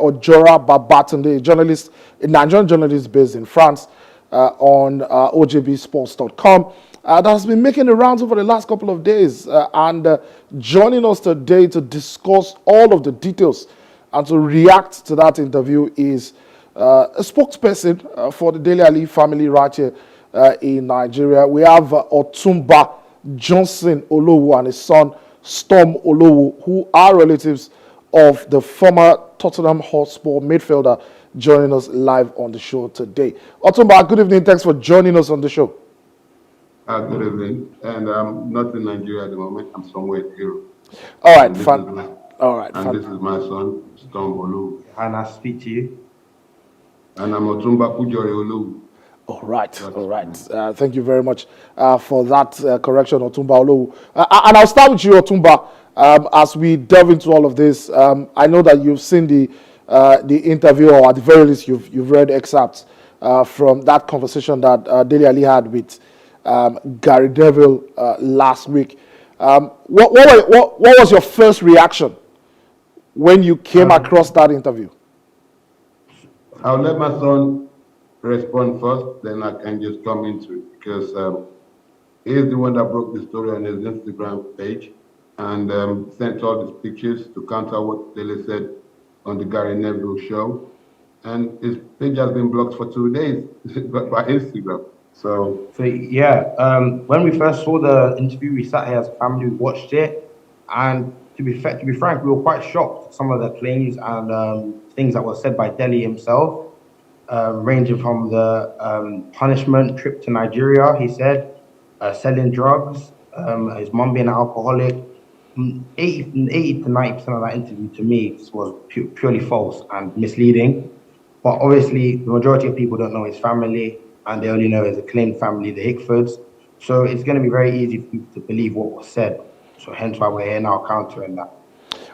Ojora Babatunde, a journalist, a Nigerian journalist based in France, on ojbsports.com. That has been making the rounds over the last couple of days, and joining us today to discuss all of the details and to react to that interview is a spokesperson for the Dele Ali family right here in Nigeria. We have Otumba Johnson Olowu and his son Storm Olowu, who are relatives of the former Tottenham Hotspur midfielder, joining us live on the show today. Otumba, good evening. Thanks for joining us on the show. Good evening. And I'm not in Nigeria at the moment. I'm somewhere in Europe. All right, This is my son, Storm Olowu. And I speak to you. And I'm Otumba Pujori Olowu. All right. Thank you very much for that correction, Otumba Olowu. And I'll start with you, Otumba, as we delve into all of this. I know that you've seen the interview, or at the very least, you've read excerpts from that conversation that Dele Ali had with Gary Neville last week. What was your first reaction when you came across that interview? I'll let my son respond first, then I can just come into it, because he's the one that broke the story on his Instagram page and sent all these pictures to counter what Dele said on the Gary Neville show. And his page has been blocked for 2 days by Instagram. So yeah, when we first saw the interview, we sat here as a family, we watched it, and to be frank, we were quite shocked at some of the claims and things that were said by Dele himself, ranging from the punishment trip to Nigeria, he said, selling drugs, his mum being an alcoholic. 80 to 90% of that interview to me was purely false and misleading. But obviously, the majority of people don't know his family, and they only know his acclaimed family, the Hickfords. So it's going to be very easy for people to believe what was said. So hence why we're here now countering that.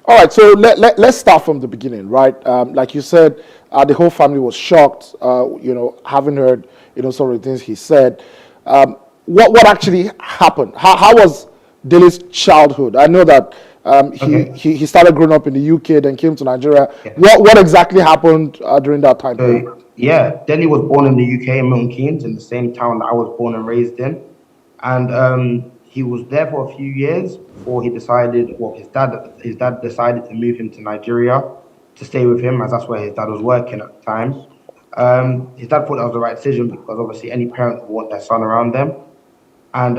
All right, so let's start from the beginning, right? Like you said, the whole family was shocked, having heard, some of the things he said. What actually happened? How was Dele's childhood? I know that he started growing up in the UK, then came to Nigeria. Yeah. What exactly happened during that time period? Yeah, Dele was born in the UK in Milton Keynes, in the same town that I was born and raised in. And he was there for a few years before he decided, his dad decided to move him to Nigeria to stay with him, as that's where his dad was working at the time. His dad thought that was the right decision, because obviously any parent would want their son around them. And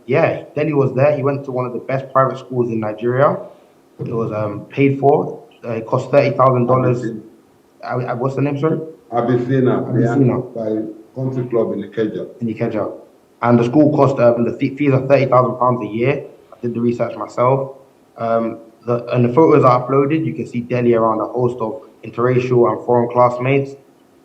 Dele was there. He went to one of the best private schools in Nigeria. It was paid for. It cost $30,000. What's the name, sorry? Abisina, by Country Club in Ikeja. And the school cost, the fees are £30,000 a year. I did the research myself. And the photos are uploaded. You can see Dele around a host of interracial and foreign classmates.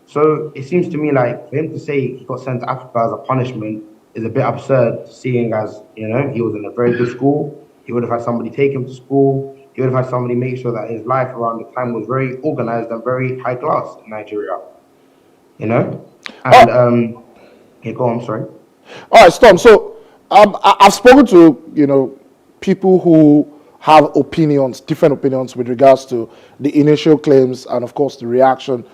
So it seems to me like for him to say he got sent to Africa as a punishment is a bit absurd, seeing as, he was in a very good school. He would have had somebody take him to school. He would have had somebody make sure that his life around the time was very organized and very high class in Nigeria. And go on, sorry. All right, Storm. So I've spoken to, people who have different opinions with regards to the initial claims and, of course, the reaction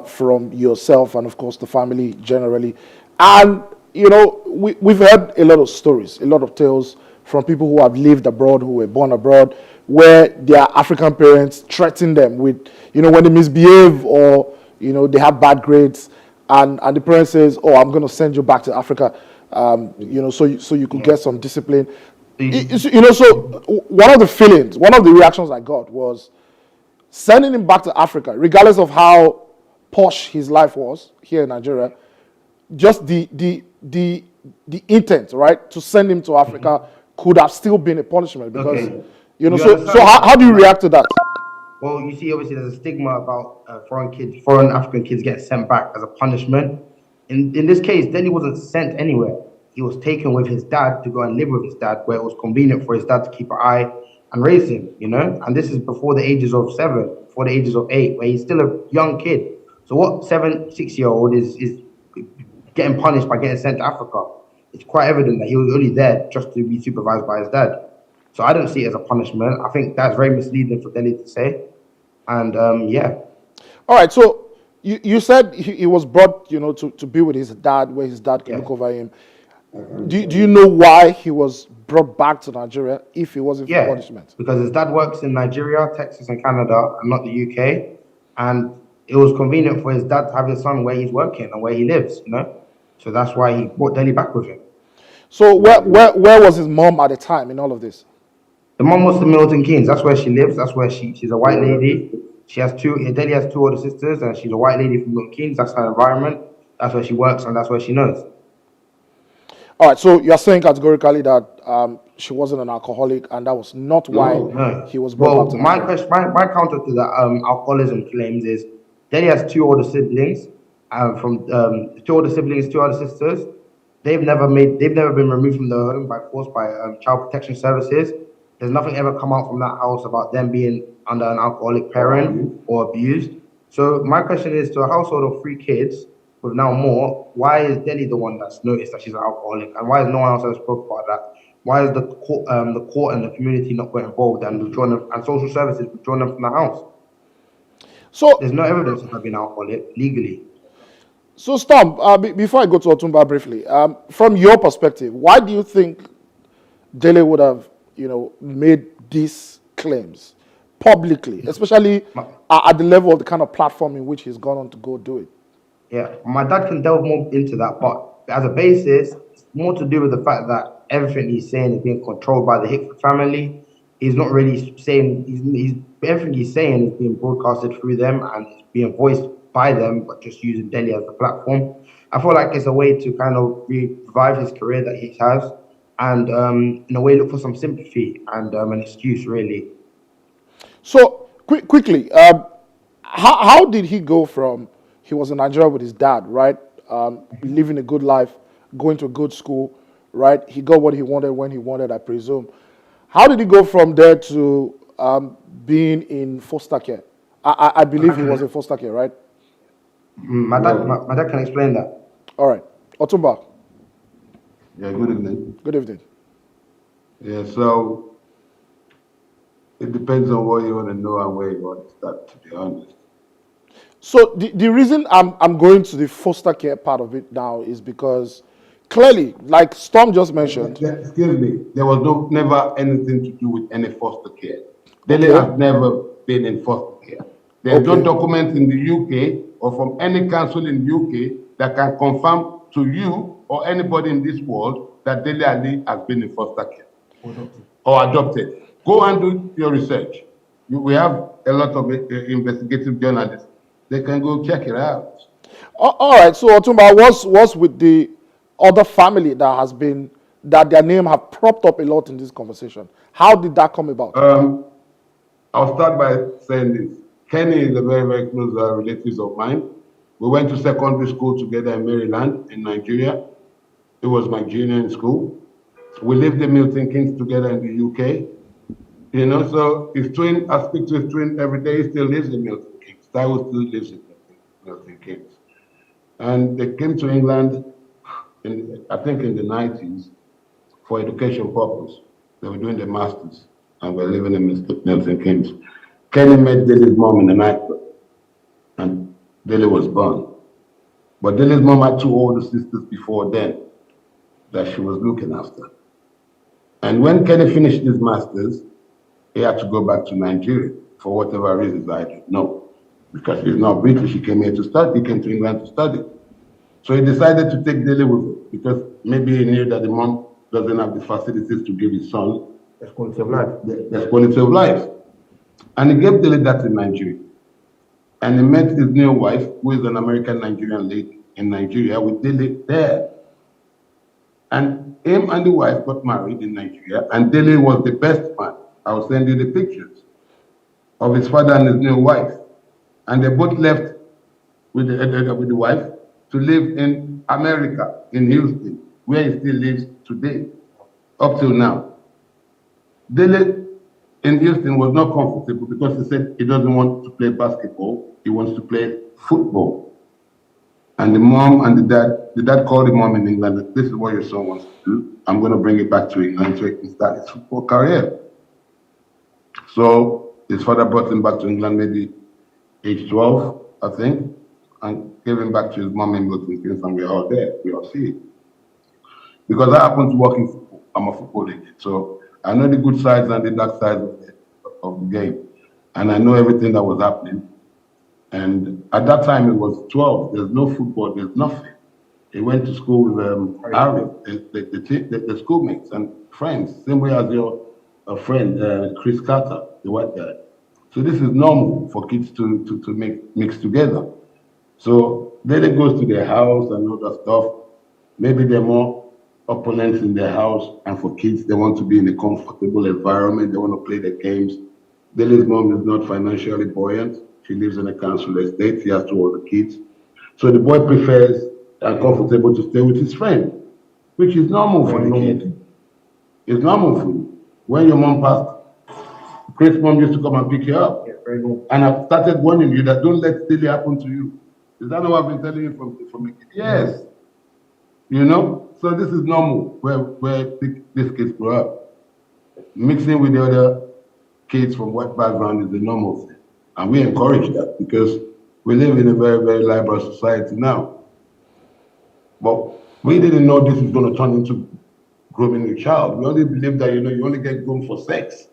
from yourself and, of course, the family generally. And, we've heard a lot of stories, a lot of tales from people who have lived abroad, who were born abroad, where their African parents threaten them with, when they misbehave or, they have bad grades, and the parent says, "Oh, I'm going to send you back to Africa, so you could get some discipline." So one of the reactions I got was sending him back to Africa, regardless of how posh his life was here in Nigeria. Just the intent, right, to send him to Africa could have still been a punishment, because so how do you react to that? Well, you see, obviously there's a stigma about foreign African kids getting sent back as a punishment. In this case, Dele wasn't sent anywhere. He was taken with his dad to go and live with his dad, where it was convenient for his dad to keep an eye and raise him, and this is before the ages of 7, before the ages of 8, where he's still a young kid. So what 7-6-year-old is getting punished by getting sent to Africa? It's quite evident that he was only there just to be supervised by his dad. So I don't see it as a punishment. I think that's very misleading for Dele to say. And All right, so you said he was brought, to be with his dad, where his dad can Yes. look over him. Do you know why he was brought back to Nigeria if it wasn't for Yeah, punishment? because his dad works in Nigeria, Texas, and Canada, and not the UK. And it was convenient for his dad to have his son where he's working and where he lives, So that's why he brought Dele back with him. So where was his mom at the time in all of this? The mom was the Milton Keynes. That's where she lives. That's where she's a white lady. She has Dele has two older sisters, and she's a white lady from Milton Keynes. That's her environment. That's where she works, and that's where she knows. All right, so you're saying categorically that she wasn't an alcoholic, and that was not why No. he was brought back to My Nigeria. question, my counter to that alcoholism claims is Dele has two older siblings, two older siblings, two older sisters. They've never been removed from the home by force by child protection services. There's nothing ever come out from that house about them being under an alcoholic parent or abused. So my question is, to a household of three kids with now more, why is Dele the one that's noticed that she's an alcoholic, and why is no one else ever spoke about that? Why is the court and the community not got involved and withdrawn them, and social services withdrawn them from the house? So There's no evidence of her being alcoholic legally. So, Storm, before I go to Otumba briefly, from your perspective, why do you think Dele would have, made these claims publicly, especially at the level of the kind of platform in which he's gone on to go do it? Yeah, my dad can delve more into that, but as a basis, it's more to do with the fact that everything he's saying is being controlled by the Hickford family. He's not really saying everything he's saying is being broadcasted through them and it's being voiced by them, but just using Dele as the platform. I feel like it's a way to kind of revive his career that he has, and in a way look for some sympathy and an excuse, really. So, quickly, how did he go from he was in Nigeria with his dad, right? Living a good life, going to a good school, right? He got what he wanted when he wanted, I presume. How did he go from there to being in foster care? I believe he was in foster care, right? My dad can explain that. All right. Otumba, Yeah, good evening. good evening. Yeah, so it depends on what you want to know and where you want to start, to be honest. So the reason I'm going to the foster care part of it now is because clearly, like Storm just mentioned. Excuse me, there was never anything to do with any foster care. Dele Okay. has never been in foster care. There's no Okay. document in the UK or from any council in the UK that can confirm to you or anybody in this world that Dele Ali has been in foster care or adopted. Go and do your research. We have a lot of investigative journalists. They can go check it out. All right. So Otumba, what's with the other family that their name have propped up a lot in this conversation? How did that come about? I'll start by saying this. Kenny is a very, very close relative of mine. We went to secondary school together in Maryland, in Nigeria. It was my junior in school. We lived in Milton Keynes together in the UK. So his twin, I speak to his twin every day. He still lives in Milton Keynes. Taiwo still lives in Milton Keynes. And they came to England, I think in the 90s, for education purpose. They were doing their masters and were living in Milton Keynes. Kenny met Dele's mom in the nightclub, and Dele was born. But Dele's mom had two older sisters before then that she was looking after. And when Kenny finished his masters, he had to go back to Nigeria for whatever reasons I don't know. Because he's not British, he came here to study, he came to England to study. So he decided to take Dele with him because maybe he knew that the mom doesn't have the facilities to give his son That's quality of life. the quality of life. And he gave Dele that in Nigeria. And he met his new wife, who is an American Nigerian lady in Nigeria, with Dele there. And him and the wife got married in Nigeria, and Dele was the best man. I'll send you the pictures of his father and his new wife. And they both left with the wife to live in America, in Houston, where he still lives today, up till now. Dele in Houston was not comfortable because he said he doesn't want to play basketball, he wants to play football. And the mom and the dad called the mom in England that this is what your son wants to do. I'm going to bring it back to England so he can start his football career. So his father brought him back to England maybe age 12. I think, and gave him back to his mom in Milton Keynes, and we are all there. We all see it. Because I happen to work in football. I'm a football agent, so I know the good sides and the dark sides of the game, and I know everything that was happening. And at that time, it was 12. There's no football. There's nothing. He went to school with Harry, the schoolmates and friends, same way as your friend Chris Carter, the white guy. So this is normal for kids to mix together. So then it goes to their house and all that stuff. Maybe they're more opponents in their house, and for kids, they want to be in a comfortable environment. They want to play the games. Dele's mom is not financially buoyant. She lives in a council estate. She has two other kids. So the boy prefers and comfortable to stay with his friend, which is normal for the kid. It's normal for you. When your mom passed, Chris' mom used to come and pick you up. And I've started warning you that don't let Dele happen to you. Is that what I've been telling you from a kid? Yes. You know? So this is normal where these kids grow up. Mixing with the other kids from white background is a normal thing. And we encourage that because we live in a very, very liberal society now. But we didn't know this was going to turn into grooming a child. We only believe that, you only get groomed for sex.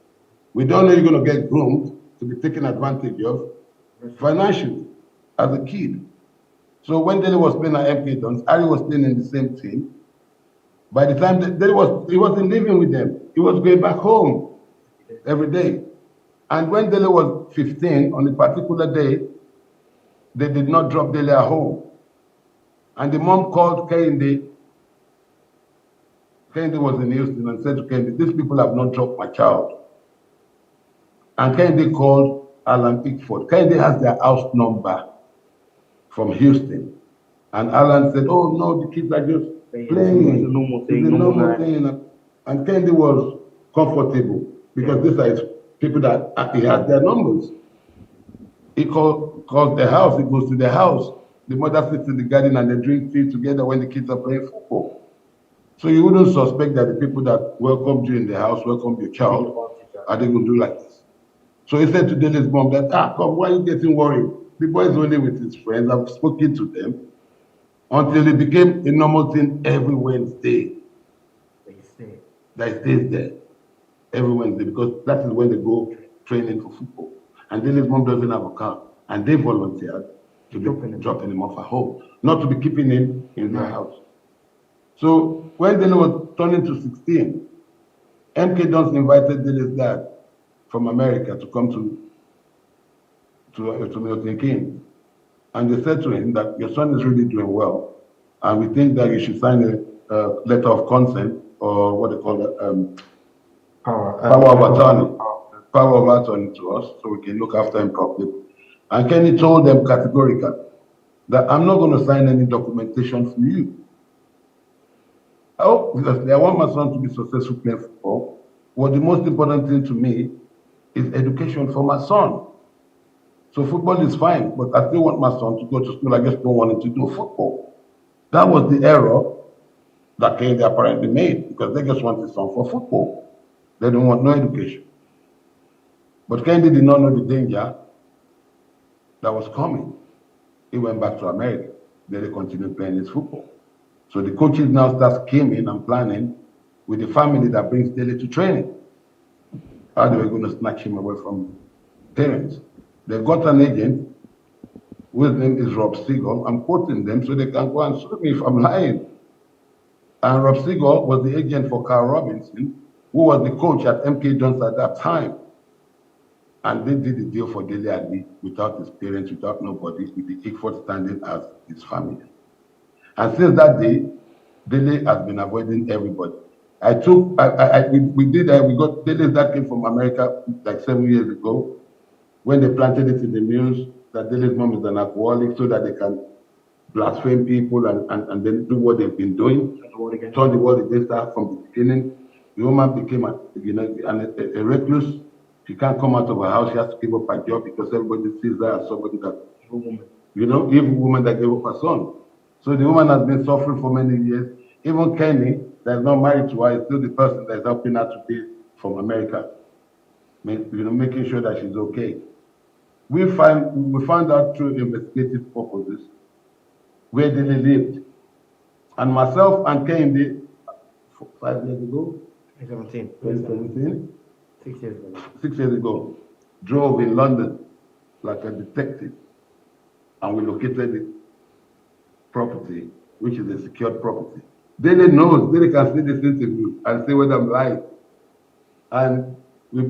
We don't know you're going to get groomed to be taken advantage of financially as a kid. So when Dele was playing at MK Dons, Harry was playing in the same team. By the time he wasn't living with them. He was going back home every day. And when Dele was 15, on a particular day, they did not drop Dele at home. And the mom called Kehinde. Kehinde was in Houston and said to Kehinde, these people have not dropped my child. And Kehinde called Alan Pickford. Kehinde has their house number from Houston. And Alan said, oh no, the kids are just playing. It's a normal thing. It's a normal thing. And Kehinde was comfortable because these are people that he has their numbers. He calls the house, he goes to the house. The mother sits in the garden and they drink tea together when the kids are playing football. So you wouldn't suspect that the people that welcomed you in the house, welcomed your child, are they going to do like this? So he said to Dele's mom that, come, why are you getting worried? The boy is only with his friends. I've spoken to them until it became a normal thing every Wednesday. That he stays there every Wednesday because that is when they go training for football. And Dele's mom doesn't have a car. And they volunteered to be dropping him off at home, not to be keeping him in their house. So when Dele was turning to 16, MK Dons invited Dele's dad from America to come to Milton Keynes. And they said to him that your son is really doing well, and we think that you should sign a letter of consent, or what they call it, power of attorney to us, so we can look after him properly. And Kenny told them categorically that I'm not going to sign any documentation for you. Oh, because I want my son to be successful playing football. Well, the most important thing to me is education for my son. So football is fine, but I still want my son to go to school. I just don't want him to do football. That was the error that Kennedy apparently made because they just want his son for football. They don't want no education. But Kennedy did not know the danger that was coming. He went back to America. Then he continued playing his football. So the coaches now start scheming and planning with the family that brings Dele to training. How they were going to snatch him away from parents. They've got an agent whose name is Rob Siegel. I'm quoting them so they can go and sue me if I'm lying. And Rob Siegel was the agent for Carl Robinson, who was the coach at MK Dons at that time. And they did the deal for Dele Ali without his parents, without nobody, with the Pickford standing as his family. And since that day, Dele has been avoiding everybody. We got Dele that came from America like 7 years ago when they planted it in the news that Dele's mom is an alcoholic so that they can blaspheme people and then do what they've been doing, turn the world against her from the beginning. The woman became a recluse. She can't come out of her house. She has to give up her job because everybody sees her as somebody that, evil woman that gave up her son. So the woman has been suffering for many years. Even Kenny, that is not married to her, is still the person that is helping her today from America, making sure that she's okay. we found out through investigative purposes where Dele lived. And myself and Kehinde, 5 years ago, 2017, 6 years ago. 6 years ago, drove in London like a detective, and we located the property, which is a secured property. Dele knows, Dele can see this interview and see whether I'm lying. And we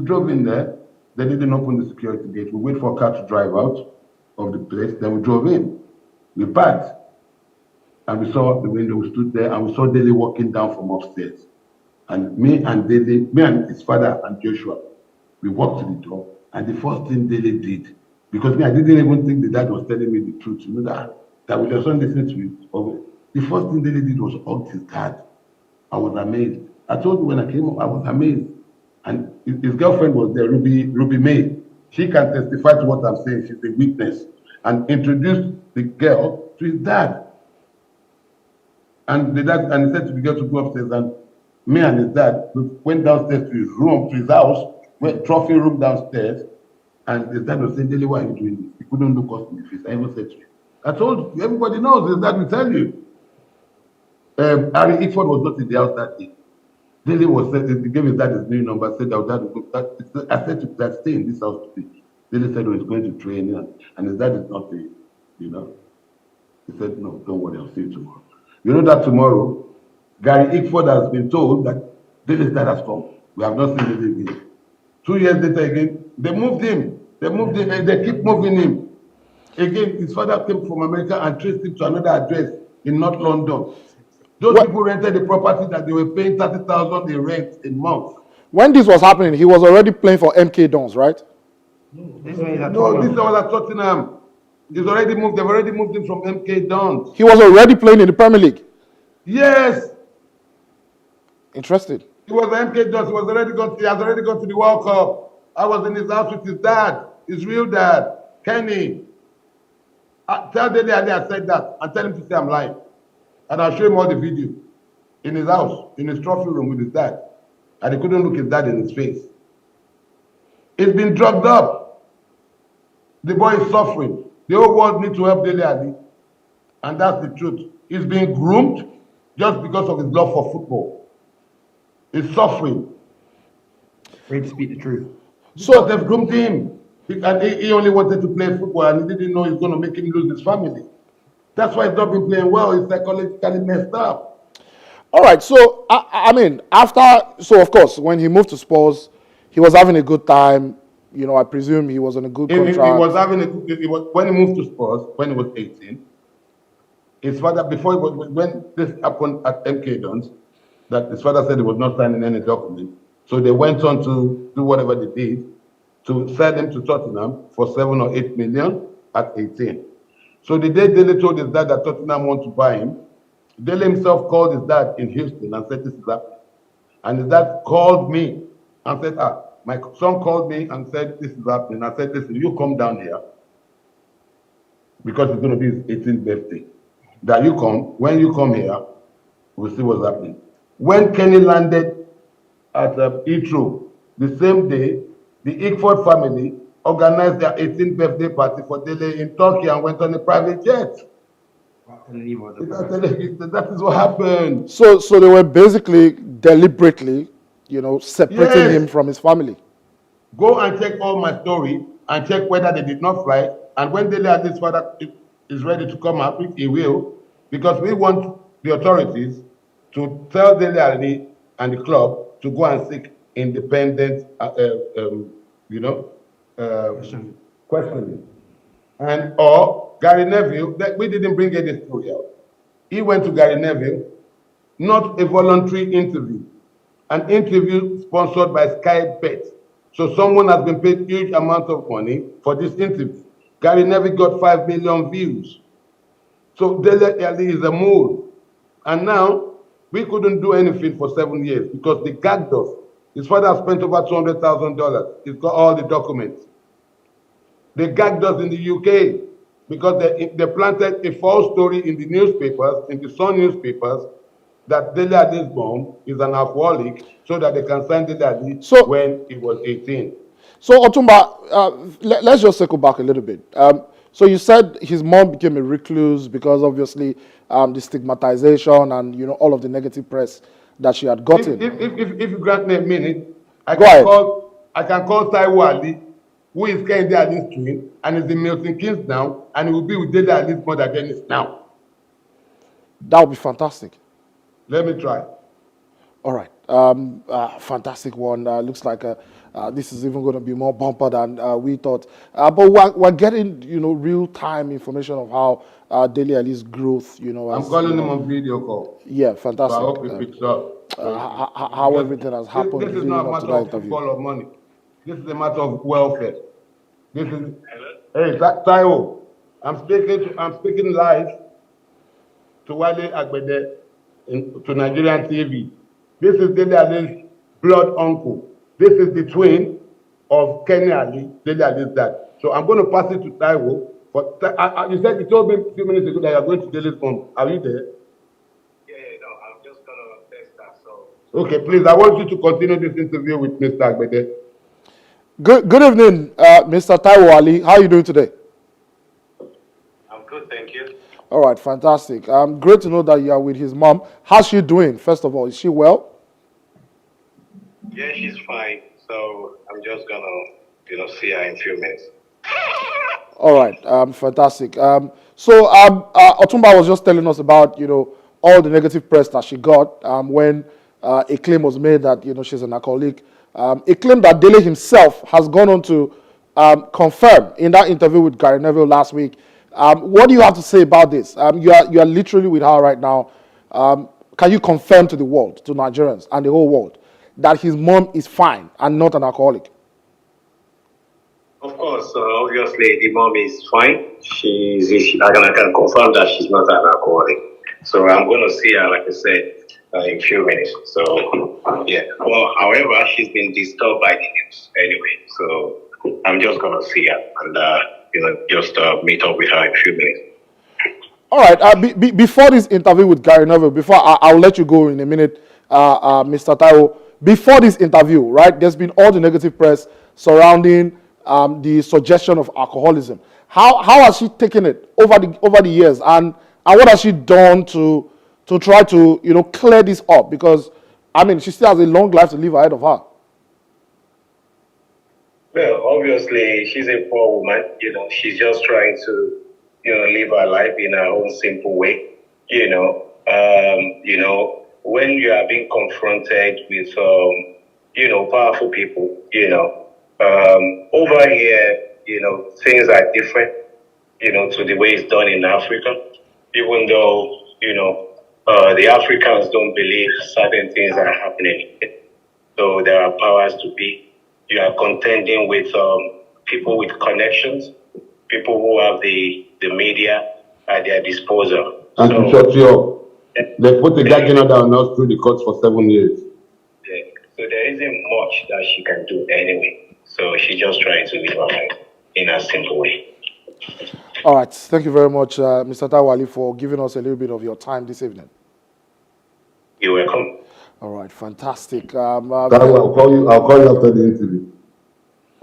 drove in there. They didn't open the security gate. We wait for a car to drive out of the place. Then we drove in. We parked. And we saw the window. We stood there and we saw Dele walking down from upstairs. And me and his father and Joshua, we walked to the door. And the first thing Dele did, because me, I didn't even think the dad was telling me the truth. You know that we just listening to it. The first thing Dele did was hug his dad. I was amazed. I told you when I came up, I was amazed. And his girlfriend was there, Ruby May. She can testify to what I'm saying. She's a witness. And introduced the girl to his dad. And he said to the girl to go upstairs. And me and his dad went downstairs to his room, to his house, went trophy room downstairs. And his dad was saying, Dele, why are you doing this? He couldn't look us in the face. I even said to you. I told you, everybody knows, his dad will tell you. Harry Ickford was not in the house that day. Dele was said, he gave his dad his new number, said that dad would go. I said to dad, stay in this house today. Dele said, oh, he's going to train, and his dad is not there, you know. He said, no, don't worry, I'll see you tomorrow. You know that tomorrow, Gary Ickford has been told that Dele's dad has come. We have not seen Dele again. 2 years later again, they moved him. And they keep moving him. Again, his father came from America and traced him to another address in North London. Those people rented the property that they were paying 30,000 in rent a month. When this was happening, he was already playing for MK Dons, right? This was at Tottenham. They've already moved him from MK Dons. He was already playing in the Premier League. Yes. Interesting. He was at MK Dons. He has already gone to the World Cup. I was in his house with his dad, his real dad, Kenny. Tell Dele Ali I said that and tell him to say I'm lying. And I'll show him all the video in his house, in his trophy room with his dad. And he couldn't look his dad in his face. He's been drugged up. The boy is suffering. The whole world needs to help Dele Ali. And that's the truth. He's being groomed just because of his love for football. He's suffering. Afraid to speak the truth. So they've groomed him. And he only wanted to play football and he didn't know it's going to make him lose his family. That's why he's not been playing well. He's psychologically messed up. All right. So, I mean, of course, when he moved to Spurs, he was having a good time. You know, I presume he was on a good contract. When he moved to Spurs, when he was 18, his father, when this happened at MK Dons, that his father said he was not signing any document. So they went on to do whatever they did to sell him to Tottenham for 7 or 8 million at 18. So the day Dele told his dad that Tottenham want to buy him, Dele himself called his dad in Houston and said, this is happening. And his dad called me and said, my son called me and said, this is happening. I said, listen, you come down here because it's going to be his 18th birthday. That you come, when you come here, we'll see what's happening. When Kenny landed at Heathrow, the same day, the Ickford family organized their 18th birthday party for Dele in Turkey and went on a private jet. That is what happened. So they were basically deliberately, separating him from his family. Go and check all my story and check whether they did not fly. And when Dele Ali's father is ready to come up, he will, because we want the authorities to tell Dele Ali and the club to go and seek independent, questioning. Or Gary Neville, we didn't bring any story out. He went to Gary Neville, not a voluntary interview, an interview sponsored by Sky Bet. So someone has been paid huge amount of money for this interview. Gary Neville got 5 million views. So Dele Ali is a mole. And now, we couldn't do anything for 7 years because they gagged us. His father spent over $200,000. He's got all the documents. They gagged us in the UK because they planted a false story in the newspapers, in the Sun newspapers, that Dele Ali's mom is an alcoholic so that they can sign Dele Ali when he was 18. So Otumba, let's just circle back a little bit. So you said his mom became a recluse because obviously the stigmatization and all of the negative press that she had gotten. If you grant me a minute, I Go ahead. can call Taiwo Ali, who is Kehinde Ali's twin, and is in Milton Keynes now, and he will be with Dele Ali's mother Dennis now. That would be fantastic. Let me try. All right. Fantastic one. Looks like this is even going to be more bumper than we thought. But we're getting, real-time information of how Dele Ali's growth, I'm calling him on video call. Yeah, fantastic. So I hope he picks up. How everything has happened. This is not a matter of football or money. This is a matter of welfare. This is. Hey, Taiwo, I'm speaking live to Wale Agbede to Nigerian TV. This is Dele Ali's blood uncle. This is the twin of Kenny Ali, Dele Ali's dad. So I'm going to pass it to Taiwo. You told me a few minutes ago that you're going to Dele's mom. Are you there? Yeah, no, I'm just going to test that. So. Okay, please, I want you to continue this interview with Mr. Agbede. Good evening, Mr. Taiwo Ali. How are you doing today? I'm good, thank you. All right, fantastic. Great to know that you are with his mom. How's she doing, first of all? Is she well? Yeah, she's fine. So I'm just going to, see her in a few minutes. All right, fantastic. So Otumba was just telling us about, all the negative press that she got when a claim was made that, she's an alcoholic. A claim that Dele himself has gone on to confirm in that interview with Gary Neville last week. What do you have to say about this? You are literally with her right now. Can you confirm to the world, to Nigerians and the whole world, that his mom is fine and not an alcoholic? Of course, obviously the mom is fine. I can confirm that she's not an alcoholic. So I'm going to see her, like I said, in a few minutes. So, yeah. Well, however, she's been disturbed by the news anyway. So I'm just going to see her and, just meet up with her in a few minutes. All right. Before this interview with Gary Neville, before I'll let you go in a minute, Mr. Taiwo. Before this interview, right, there's been all the negative press surrounding the suggestion of alcoholism. How has she taken it over the years, and what has she done to try to clear this up? Because she still has a long life to live ahead of her. Well, obviously she's a poor woman. She's just trying to live her life in her own simple way. When you are being confronted with powerful people, over here, things are different, to the way it's done in Africa. Even though, the Africans don't believe certain things are happening. So there are powers to be. You are contending with people with connections, people who have the media at their disposal. And to shut you up, they put the gagged order on us through the courts for 7 years. Yeah. So there isn't much that she can do anyway. So she's just trying to live her life in a simple way. All right. Thank you very much, Mr. Taiwo Ali, for giving us a little bit of your time this evening. You're welcome. All right. Fantastic. I'll call you after the interview.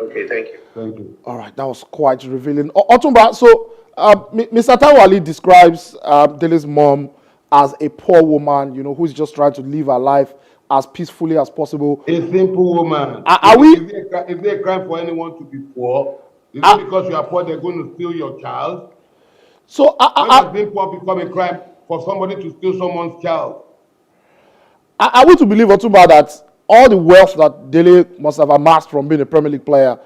Okay, thank you. Thank you. All right. That was quite revealing. Otumba, so Mr. Taiwo Ali describes Dele's mom as a poor woman, who's just trying to live her life as peacefully as possible. A simple woman. Is there a crime for anyone to be poor? Is it because you are poor they're going to steal your child? So when has being poor become a crime for somebody to steal someone's child? I want to believe, Otumba, that all the wealth that Dele must have amassed from being a Premier League player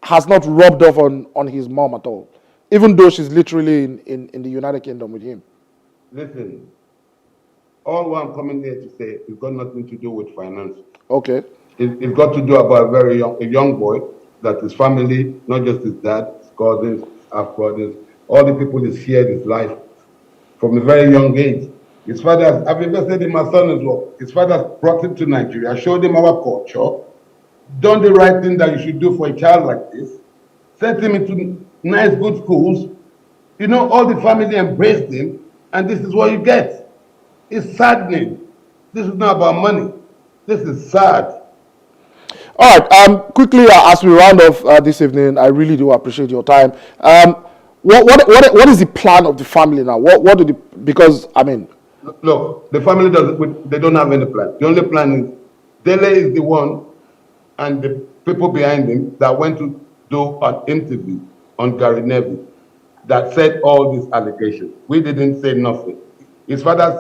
has not rubbed off on his mom at all, even though she's literally in the United Kingdom with him. Listen, all what I'm coming here to say has got nothing to do with finance. Okay. It's got to do about a young boy that his family, not just his dad, his cousins, half brothers, all the people he shared his life from a very young age. His father, I've invested in my son as well. His father brought him to Nigeria, showed him our culture, done the right thing that you should do for a child like this, sent him into nice, good schools. All the family embraced him, and this is what you get. It's saddening. This is not about money. This is sad. All right. Quickly, as we round off this evening, I really do appreciate your time. What is the plan of the family now? What do the, because I mean, Look, the family doesn't. They don't have any plan. The only plan is Dele is the one, and the people behind him that went to do an interview on Gary Neville that said all these allegations. We didn't say nothing. His father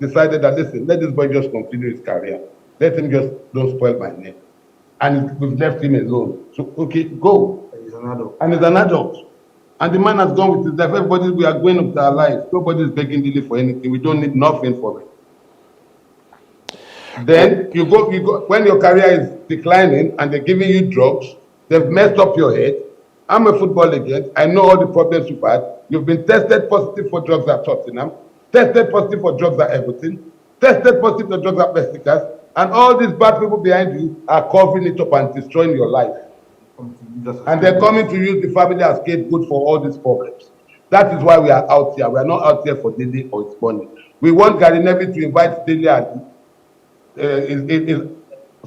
decided that, listen, let this boy just continue his career. Let him just don't spoil my name. And we've left him alone. So, okay, go. He's an adult. And he's an adult. And the man has gone with his life. Everybody, we are going with our lives. Nobody is begging Dele for anything. We don't need nothing for it. Then you go, when your career is declining and they're giving you drugs, they've messed up your head. I'm a football agent. I know all the problems you've had. You've been tested positive for drugs at Tottenham, tested positive for drugs at Everton, tested positive for drugs at Besiktas, and all these bad people behind you are covering it up and destroying your life. And they're coming to use the family as scapegoat for all these problems. That is why we are out here. We are not out here for Dele or his money. We want Gary Neville to invite Dele Ali. Is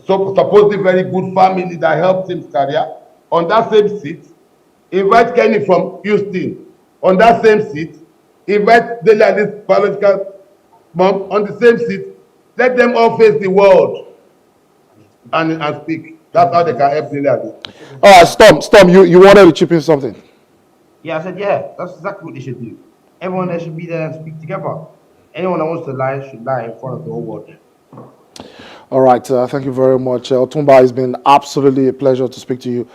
supposedly very good family that helped his career on that same seat. Invite Kenny from Houston on that same seat. Invite Dele Ali's biological mom on the same seat. Let them all face the world and speak. That's how they can help Dele Ali. all right, Storm, you wanted to chip in something. Yeah, I said, yeah, that's exactly what they should do. Everyone there should be there and speak together. Anyone that wants to lie should lie in front of the whole world. All right, thank you very much. Otumba, it's been absolutely a pleasure to speak to you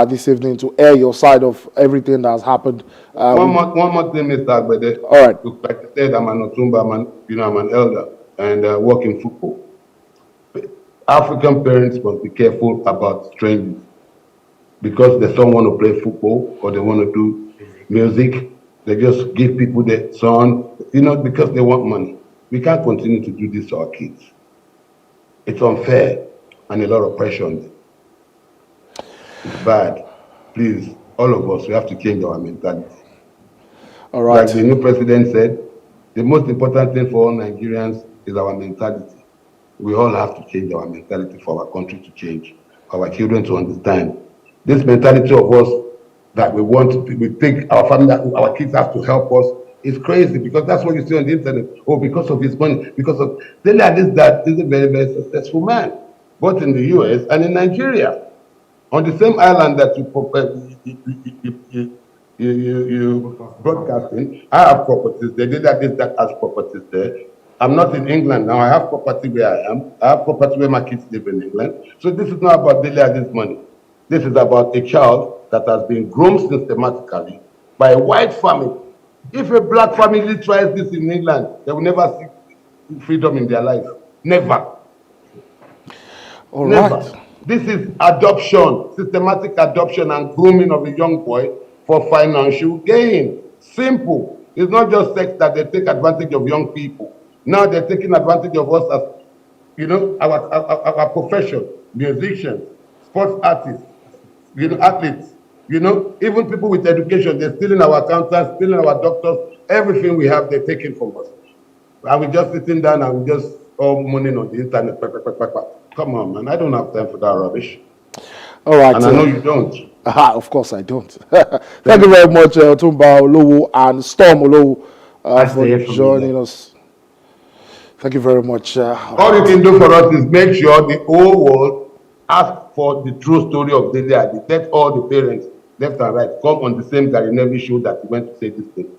this evening, to air your side of everything that has happened. One more thing, Mr. Agbede. All right. Like I said, I'm an Otumba, I'm an elder and work in football. African parents must be careful about strangers because they don't want to play football or they want to do music. They just give people their son, because they want money. We can't continue to do this to our kids. It's unfair and a lot of pressure on them. It's bad. Please, all of us, we have to change our mentality. All right. Like the new president said, the most important thing for all Nigerians is our mentality. We all have to change our mentality for our country to change, our children to understand. This mentality of us that we think our family, our kids have to help us, is crazy because that's what you see on the internet. Oh, because of his money, because of then that is a very, very successful man, both in the US and in Nigeria. On the same island that you broadcasting, I have properties. They did that as properties there. I'm not in England now. I have property where I am. I have property where my kids live in England. So this is not about Dele Ali's money. This is about a child that has been groomed systematically by a white family. If a black family tries this in England, they will never see freedom in their life. Never. All Never. right. This is adoption, systematic adoption and grooming of a young boy for financial gain. Simple. It's not just sex that they take advantage of young people. Now they're taking advantage of us as, our profession, musicians, sports artists, athletes, even people with education. They're stealing our accountants, stealing our doctors, everything we have, they're taking from us. And we're just sitting down and we just all moaning on the internet. Come on, man. I don't have time for that rubbish. All right. And I know you don't. Of course I don't. Thank you very much, Otumba Olowo and Storm Olowo, for joining us. Thank you very much. All you can do for us is make sure the whole world ask for the true story of Dele Ali. Let all the parents, left and right, come on the same Gary Neville show that he went to say this thing.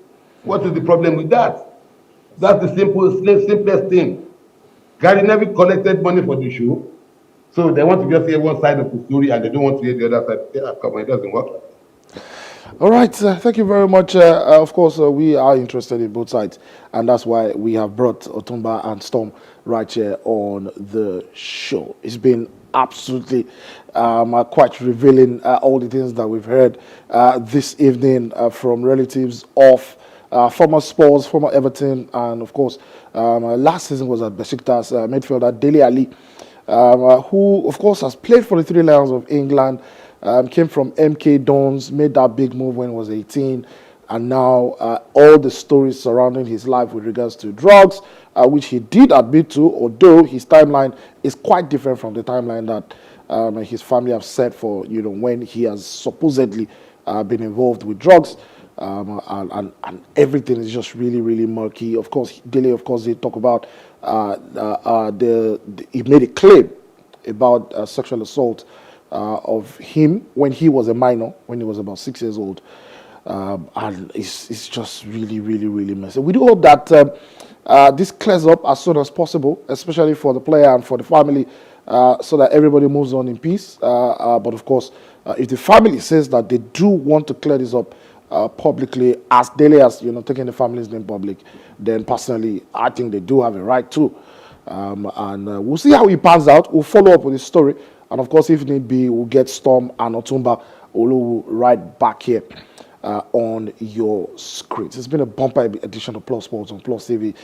What is the problem with that? That's the simplest thing. Gary Neville collected money for the show, so they want to just hear one side of the story and they don't want to hear the other side. Yeah, come on, it doesn't work like that. All right, thank you very much. Of course, we are interested in both sides, and that's why we have brought Otumba and Storm right here on the show. It's been absolutely quite revealing, all the things that we've heard this evening from relatives of former Spurs, former Everton, and of course, last season was at Besiktas midfielder Dele Ali, who of course has played for the Three Lions of England. Came from MK Dons, made that big move when he was 18, and now all the stories surrounding his life with regards to drugs, which he did admit to, although his timeline is quite different from the timeline that and his family have said for, when he has supposedly been involved with drugs. And everything is just really, really murky. Of course, Dele, of course, they talk about he made a claim about sexual assault of him when he was a minor, when he was about 6 years old. And it's just really, really, really messy. We do hope that this clears up as soon as possible, especially for the player and for the family, so that everybody moves on in peace. But of course, if the family says that they do want to clear this up publicly, as Dele as taking the family's name public, then personally, I think they do have a right to. And we'll see how it pans out. We'll follow up with this story, and of course, if need be, we'll get Storm and Otumba Olu right back here on your screens. It's been a bumper edition of Plus Sports on Plus TV.